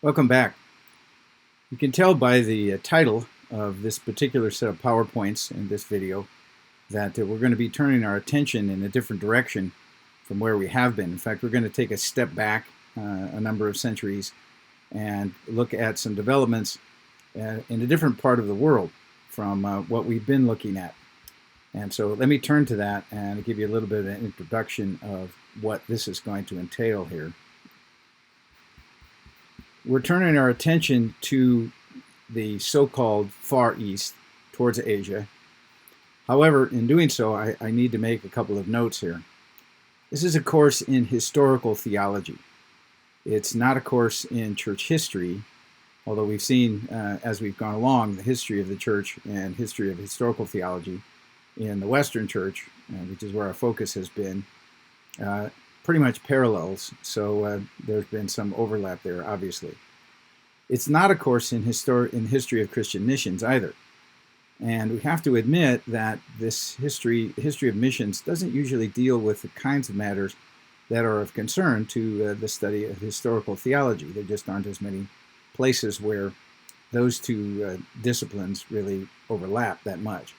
Welcome back. You can tell by the title of this particular set of PowerPoints in this video that we're going to be turning our attention in a different direction from where we have been. In fact, we're going to take a step back a number of centuries and look at some developments in a different part of the world from what we've been looking at. And so let me turn to that and give you a little bit of an introduction of what this is going to entail here. We're turning our attention to the so-called Far East, towards Asia. However, in doing so, I need to make a couple of notes here. This is a course in historical theology. It's not a course in church history, although we've seen, as we've gone along, the history of the church and history of historical theology in the Western church, which is where our focus has been, pretty much parallels, so there's been some overlap there, obviously. It's not a course in history of Christian missions either. And we have to admit that this history of missions doesn't usually deal with the kinds of matters that are of concern to the study of historical theology. There just aren't as many places where those two disciplines really overlap that much.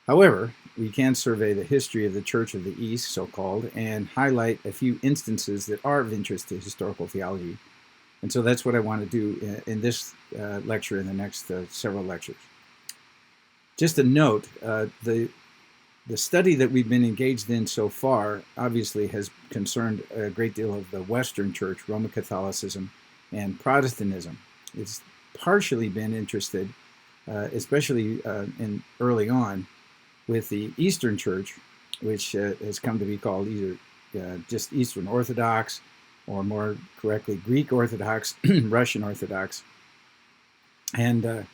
However, we can survey the history of the Church of the East, so-called, and highlight a few instances that are of interest to historical theology. And so that's what I want to do in this lecture and the next several lectures. Just a note, the study that we've been engaged in so far obviously has concerned a great deal of the Western Church, Roman Catholicism, and Protestantism. It's partially been interested, especially in early on, with the Eastern Church, which has come to be called either just Eastern Orthodox, or more correctly, Greek Orthodox, Russian Orthodox. And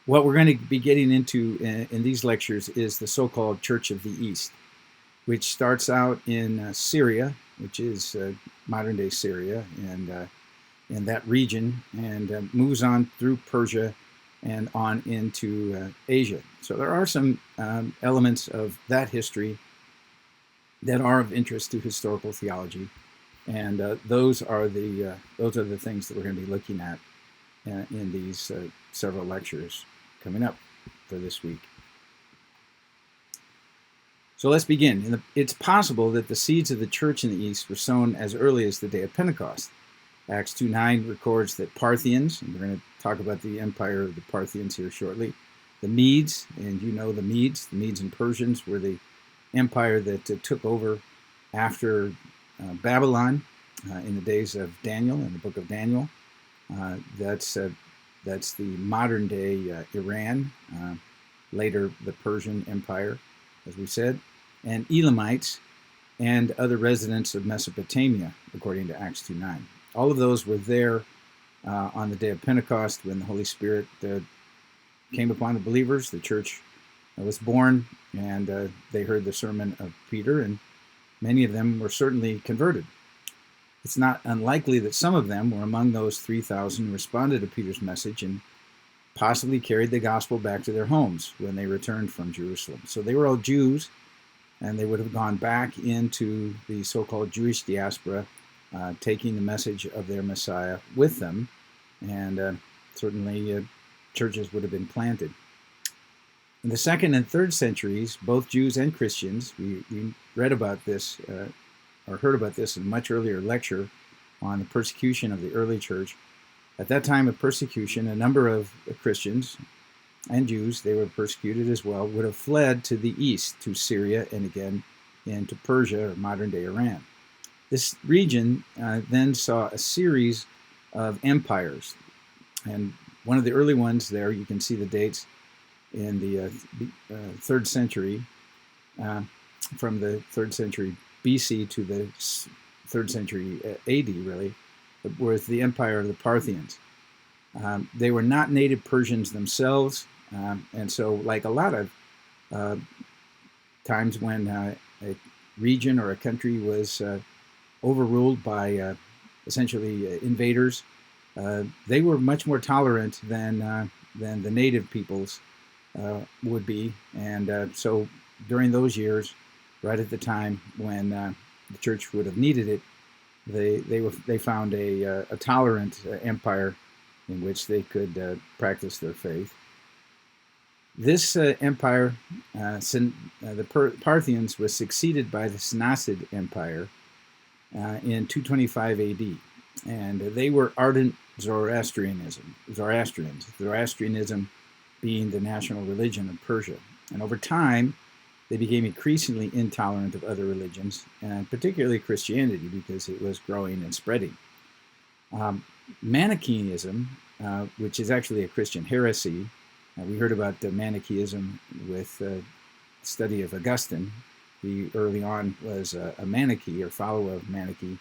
what we're going to be getting into in these lectures is the so-called Church of the East, which starts out in Syria, which is modern-day Syria, and in that region, and moves on through Persia and on into Asia. So there are some elements of that history that are of interest to historical theology, and those are the things that we're going to be looking at in these several lectures coming up for this week. So let's begin. It's possible that the seeds of the church in the East were sown as early as the day of Pentecost. Acts 2:9 records that Parthians, and we're going to talk about the empire of the Parthians here shortly, the Medes, and you know the Medes and Persians were the empire that took over after Babylon in the days of Daniel, in the book of Daniel. That's the modern day Iran, later the Persian Empire, as we said, and Elamites and other residents of Mesopotamia, according to Acts 2:9. All of those were there on the day of Pentecost when the Holy Spirit came upon the believers. The church was born, and they heard the sermon of Peter, and many of them were certainly converted. It's not unlikely that some of them were among those 3,000 who responded to Peter's message and possibly carried the gospel back to their homes when they returned from Jerusalem. So they were all Jews, and they would have gone back into the so-called Jewish diaspora, taking the message of their Messiah with them, and certainly churches would have been planted. In the 2nd and 3rd centuries, both Jews and Christians, we read about this or heard about this in a much earlier lecture on the persecution of the early church. At that time of persecution, a number of Christians and Jews, they were persecuted as well, would have fled to the east, to Syria, and again into Persia, or modern-day Iran. This region then saw a series of empires, and one of the early ones there, you can see the dates in the 3rd century, from the 3rd century BC to the 3rd century AD, really, was the empire of the Parthians. They were not native Persians themselves, and so like a lot of times when a region or a country was overruled by essentially invaders, they were much more tolerant than the native peoples would be, and so during those years, right at the time when the church would have needed it, they found a tolerant empire in which they could practice their faith. This empire, the Parthians, was succeeded by the Seleucid Empire in 225 AD, and they were ardent Zoroastrians, Zoroastrianism being the national religion of Persia. And over time, they became increasingly intolerant of other religions, and particularly Christianity, because it was growing and spreading. Manichaeism, which is actually a Christian heresy, we heard about Manichaeism with study of Augustine. He early on was a Manichae, or follower of Manichae,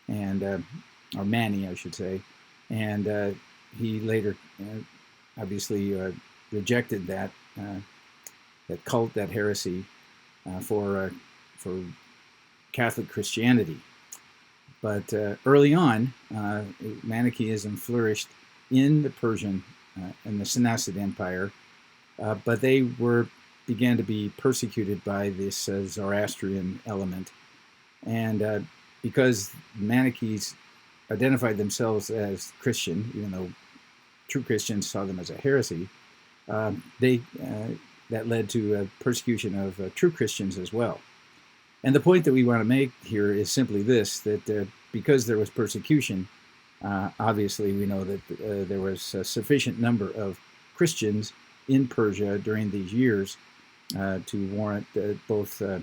and or Mani, I should say, and he later obviously rejected that cult, that heresy, for Catholic Christianity. But early on, Manichaeism flourished in the Persian and the Seleucid Empire, but they began to be persecuted by this Zoroastrian element. And because Manichaees identified themselves as Christian, even though true Christians saw them as a heresy, that led to persecution of true Christians as well. And the point that we want to make here is simply this, that because there was persecution, obviously we know that there was a sufficient number of Christians in Persia during these years to warrant both the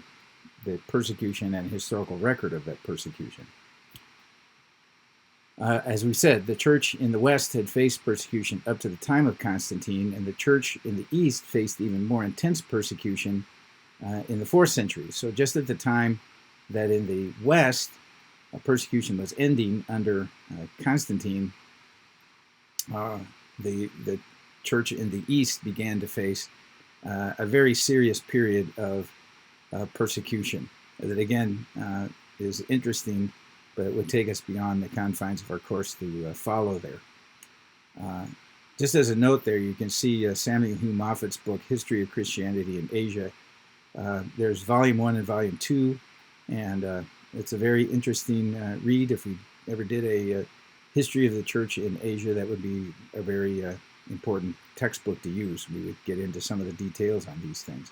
persecution and historical record of that persecution. As we said, the church in the West had faced persecution up to the time of Constantine, and the church in the East faced even more intense persecution in the 4th century. So just at the time that in the West, persecution was ending under Constantine, the church in the East began to face a very serious period of persecution that, again, is interesting, but it would take us beyond the confines of our course to follow there. Just as a note there, you can see Samuel Hugh Moffat's book, History of Christianity in Asia. There's Volume 1 and Volume 2, and it's a very interesting read. If we ever did a history of the church in Asia, that would be a very important textbook to use. We would get into some of the details on these things.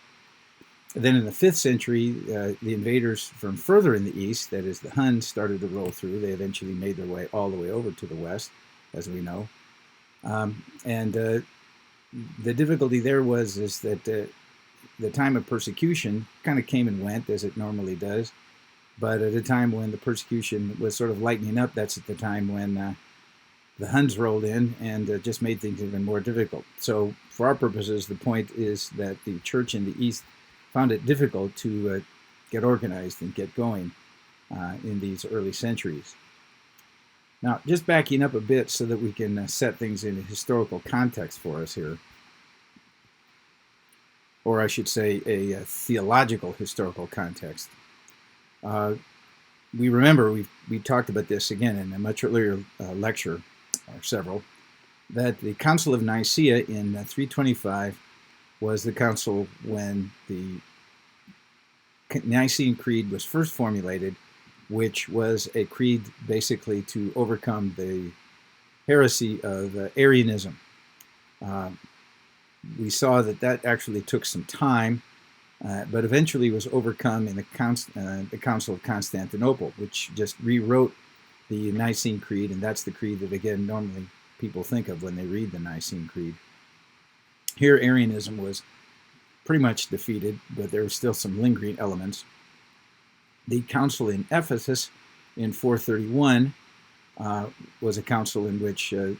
Then in the 5th century, the invaders from further in the east, that is the Huns, started to roll through. They eventually made their way all the way over to the west, as we know. And the difficulty there is that the time of persecution kind of came and went, as it normally does. But at a time when the persecution was sort of lightening up, that's at the time when the Huns rolled in and just made things even more difficult. So for our purposes, the point is that the church in the east found it difficult to get organized and get going in these early centuries. Now, just backing up a bit so that we can set things in a historical context for us here, or I should say a theological historical context. We remember, we talked about this again in a much earlier lecture, or several, that the Council of Nicaea in 325 was the council when the Nicene Creed was first formulated, which was a creed basically to overcome the heresy of Arianism. We saw that actually took some time, but eventually was overcome in the Council of Constantinople, which just rewrote the Nicene Creed, and that's the creed that, again, normally people think of when they read the Nicene Creed. Here, Arianism was pretty much defeated, but there were still some lingering elements. The council in Ephesus in 431 was a council in which a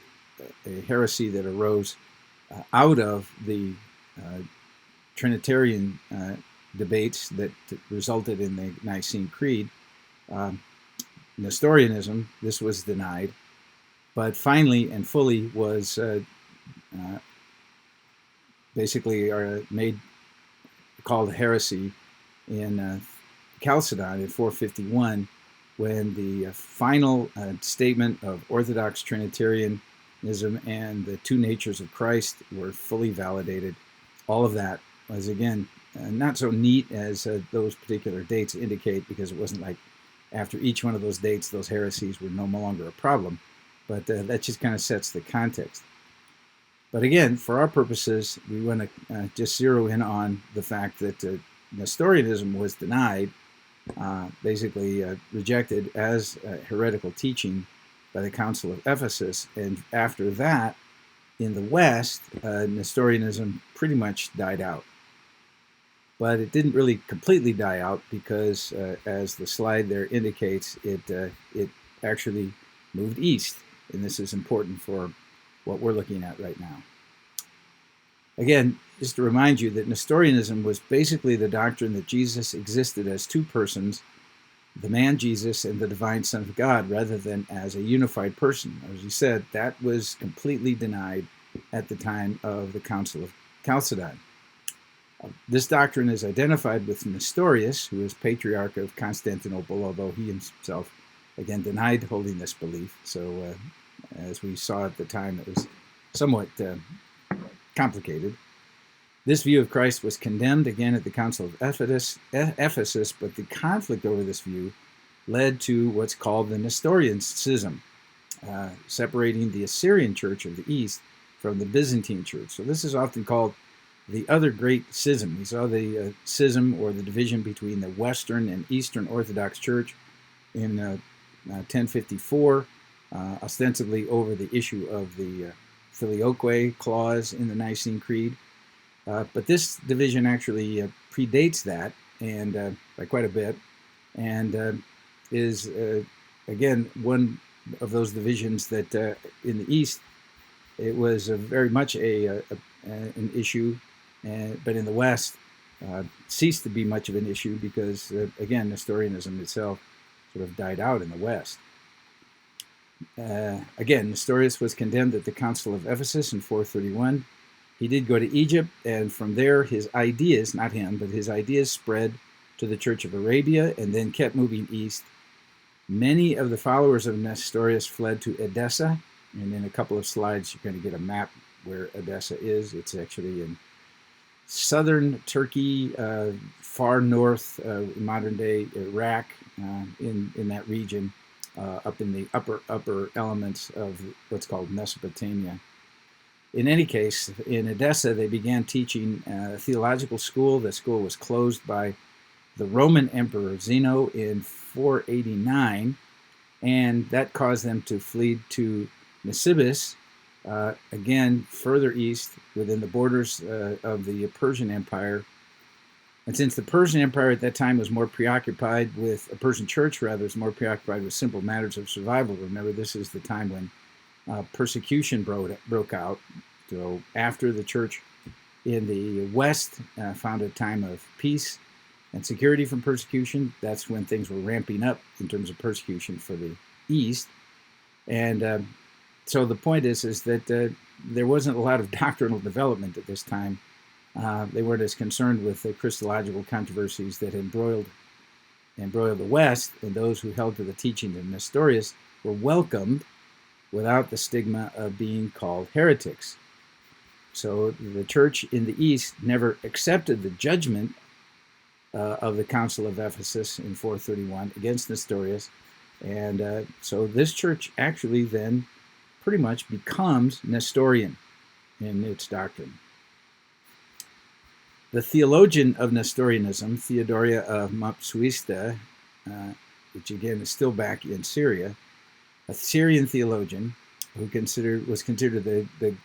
heresy that arose out of the Trinitarian debates that resulted in the Nicene Creed, Nestorianism, this was denied, but finally and fully was basically called heresy in Chalcedon in 451, when the final statement of Orthodox Trinitarianism and the two natures of Christ were fully validated. All of that was, again, not so neat as those particular dates indicate, because it wasn't like after each one of those dates, those heresies were no longer a problem. But that just kind of sets the context. But again, for our purposes, we want to just zero in on the fact that Nestorianism was denied, basically rejected as heretical teaching by the Council of Ephesus. And after that, in the West, Nestorianism pretty much died out. But it didn't really completely die out because, as the slide there indicates, it actually moved east. And this is important for what we're looking at right now. Again, just to remind you that Nestorianism was basically the doctrine that Jesus existed as two persons, the man Jesus and the divine Son of God, rather than as a unified person. As you said, that was completely denied at the time of the Council of Chalcedon. This doctrine is identified with Nestorius, who is Patriarch of Constantinople, although he himself, again, denied holding this belief. So, as we saw at the time, it was somewhat complicated. This view of Christ was condemned again at the Council of Ephesus, but the conflict over this view led to what's called the Nestorian schism, separating the Assyrian Church of the East from the Byzantine Church. So this is often called the other great schism. We saw the schism or the division between the Western and Eastern Orthodox Church in 1054, ostensibly over the issue of the Filioque clause in the Nicene Creed. But this division actually predates that and by quite a bit, and is again one of those divisions that in the East it was very much an issue, but in the West ceased to be much of an issue because again Nestorianism itself sort of died out in the West. Again, Nestorius was condemned at the Council of Ephesus in 431. He did go to Egypt, and from there his ideas, not him, but his ideas spread to the Church of Arabia and then kept moving east. Many of the followers of Nestorius fled to Edessa, and in a couple of slides you're going to get a map where Edessa is. It's actually in southern Turkey, far north, modern-day Iraq, in that region, up in the upper elements of what's called Mesopotamia. In any case, in Edessa, they began teaching a theological school. The school was closed by the Roman Emperor Zeno in 489, and that caused them to flee to Nisibis, again, further east within the borders of the Persian Empire. And since the Persian Empire at that time was more preoccupied with, a Persian church rather, was more preoccupied with simple matters of survival. Remember, this is the time when persecution broke out. So after the church in the West found a time of peace and security from persecution, that's when things were ramping up in terms of persecution for the East. And so the point is that there wasn't a lot of doctrinal development at this time. They weren't as concerned with the Christological controversies that embroiled the West, and those who held to the teaching of Nestorius were welcomed without the stigma of being called heretics. So the church in the East never accepted the judgment of the Council of Ephesus in 431 against Nestorius, and so this church actually then pretty much becomes Nestorian in its doctrine. The theologian of Nestorianism, Theodoria of Mopsuestia, which again is still back in Syria, a Syrian theologian who was considered the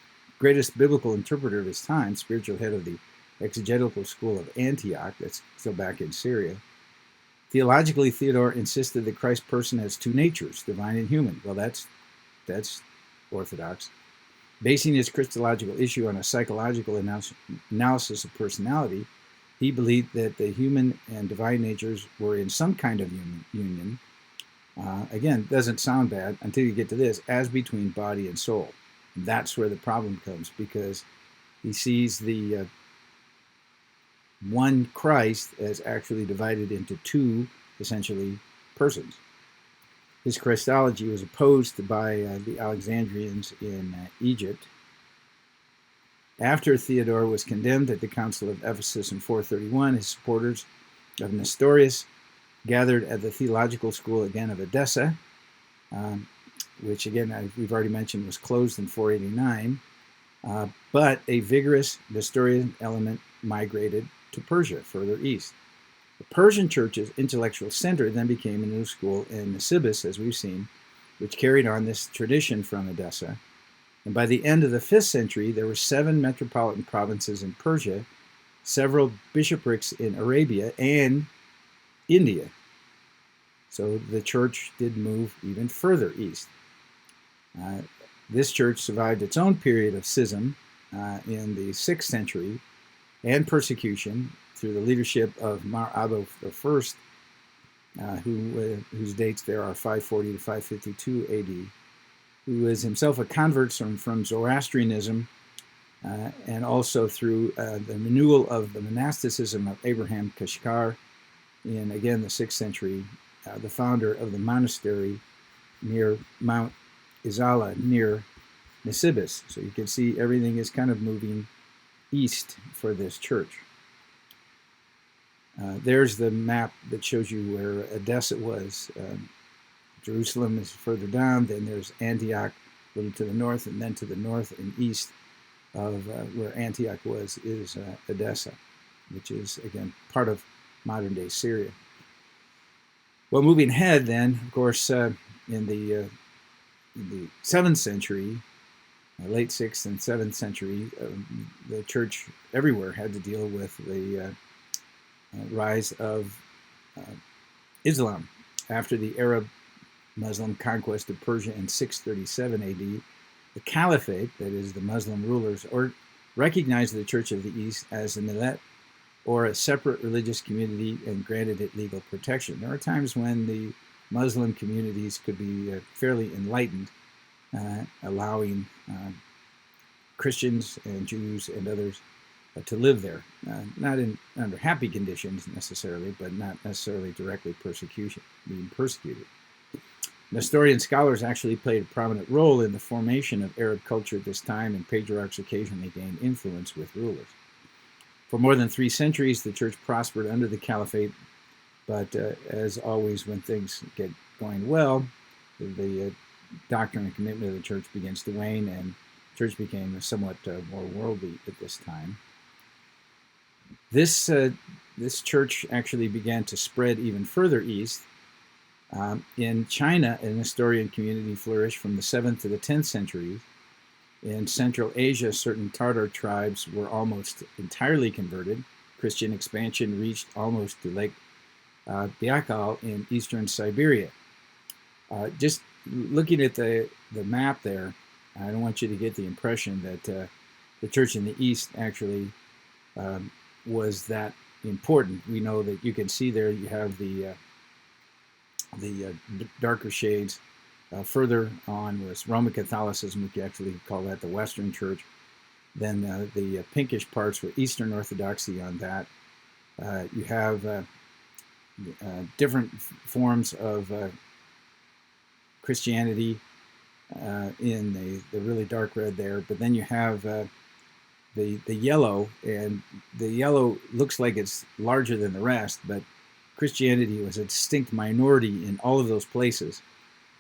greatest biblical interpreter of his time, spiritual head of the exegetical school of Antioch, that's still back in Syria. Theologically, Theodore insisted that Christ's person has two natures, divine and human. Well, that's orthodox. Basing his Christological issue on a psychological analysis of personality, he believed that the human and divine natures were in some kind of union. Again, doesn't sound bad until you get to this, as between body and soul. And that's where the problem comes, because he sees the one Christ as actually divided into two, essentially, persons. His Christology was opposed by the Alexandrians in Egypt. After Theodore was condemned at the Council of Ephesus in 431, his supporters of Nestorius gathered at the theological school again of Edessa, which again we've already mentioned was closed in 489, but a vigorous Nestorian element migrated to Persia, further east. The Persian church's intellectual center then became a new school in Nisibis, as we've seen, which carried on this tradition from Edessa. And by the end of the 5th century, there were 7 metropolitan provinces in Persia, several bishoprics in Arabia and India. So the church did move even further east. This church survived its own period of schism in the 6th century and persecution through the leadership of Mar Adolf I, whose dates there are 540 to 552 AD, who was himself a convert from Zoroastrianism, and also through the renewal of the monasticism of Abraham Kashgar in, again, the 6th century, the founder of the monastery near Mount Izala, near Nisibis. So you can see everything is kind of moving east for this church. There's the map that shows you where Edessa was. Jerusalem is further down, then there's Antioch a little to the north, and then to the north and east of where Antioch was is Edessa, which is, again, part of modern-day Syria. Well, moving ahead then, of course, in the 7th century, late 6th and 7th century, the church everywhere had to deal with the rise of Islam. After the Arab Muslim conquest of Persia in 637 AD, the Caliphate, that is the Muslim rulers, recognized the Church of the East as a millet, or a separate religious community, and granted it legal protection. There are times when the Muslim communities could be fairly enlightened, allowing Christians and Jews and others to live there, not under happy conditions necessarily, but not necessarily directly being persecuted. Nestorian scholars actually played a prominent role in the formation of Arab culture at this time, and patriarchs occasionally gained influence with rulers. For more than 3 centuries, the church prospered under the Caliphate, but as always, when things get going well, the doctrine and commitment of the church begins to wane, and the church became somewhat more worldly at this time. This church actually began to spread even further east. In China, a Nestorian community flourished from the 7th to the 10th centuries. In Central Asia, certain Tatar tribes were almost entirely converted. Christian expansion reached almost to Lake Baikal in eastern Siberia. Just looking at the map there, I don't want you to get the impression that the church in the east actually was that important. We know that you can see there you have the darker shades. Further on was Roman Catholicism, we could actually call that the Western Church. Then the pinkish parts were Eastern Orthodoxy on that. You have different forms of Christianity in the really dark red there, but then you have the yellow, and the yellow looks like it's larger than the rest, but Christianity was a distinct minority in all of those places.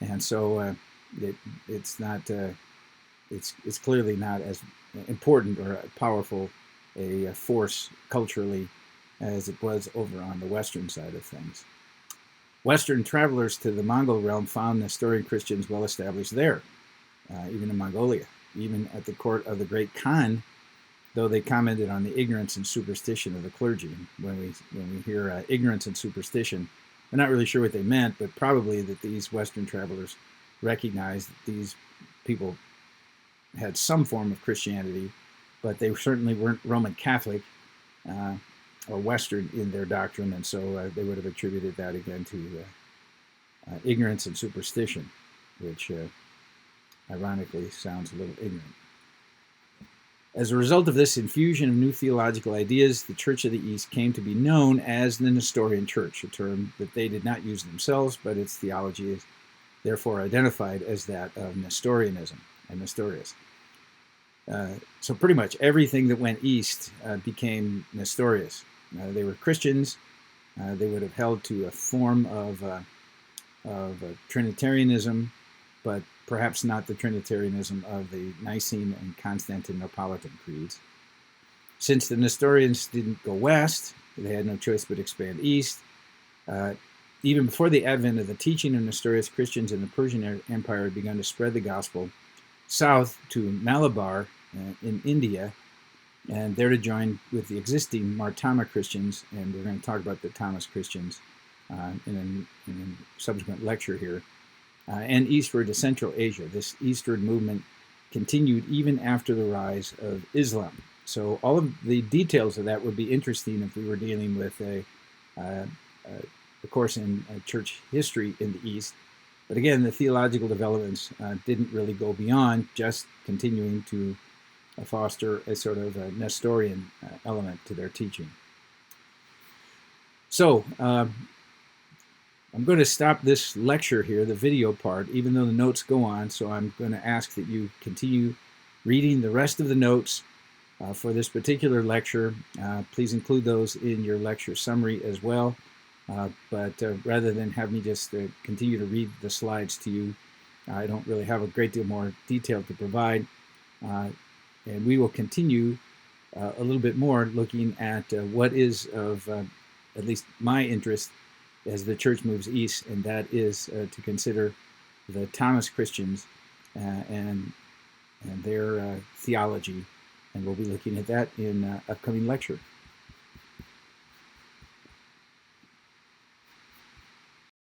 And so it's clearly not as important or powerful a force culturally as it was over on the western side of things. Western travelers to the Mongol realm found Nestorian Christians well established there, even in Mongolia, even at the court of the great Khan, though they commented on the ignorance and superstition of the clergy. When we hear ignorance and superstition, we're not really sure what they meant, but probably that these Western travelers recognized that these people had some form of Christianity, but they certainly weren't Roman Catholic or Western in their doctrine, and so they would have attributed that again to ignorance and superstition, which ironically sounds a little ignorant. As a result of this infusion of new theological ideas, the Church of the East came to be known as the Nestorian Church, a term that they did not use themselves, but its theology is therefore identified as that of Nestorianism and Nestorius. So pretty much everything that went east became Nestorius. They were Christians, They would have held to a form of Trinitarianism, but perhaps not the Trinitarianism of the Nicene and Constantinopolitan creeds. Since the Nestorians didn't go west, they had no choice but expand east. Even before the advent of the teaching of Nestorius, Christians in the Persian Empire had begun to spread the gospel south to Malabar in India, and there to join with the existing Martama Christians, and we're going to talk about the Thomas Christians in a subsequent lecture here, and eastward to Central Asia. This eastward movement continued even after the rise of Islam. So all of the details of that would be interesting if we were dealing with a course in church history in the East. But again, the theological developments didn't really go beyond just continuing to foster a sort of a Nestorian element to their teaching. So I'm going to stop this lecture here, the video part, even though the notes go on. So I'm going to ask that you continue reading the rest of the notes for this particular lecture. Please include those in your lecture summary as well. But rather than have me just continue to read the slides to you, I don't really have a great deal more detail to provide. And we will continue a little bit more looking at what is of at least my interest as the church moves east, and that is to consider the Thomas Christians and their theology. And we'll be looking at that in an upcoming lecture.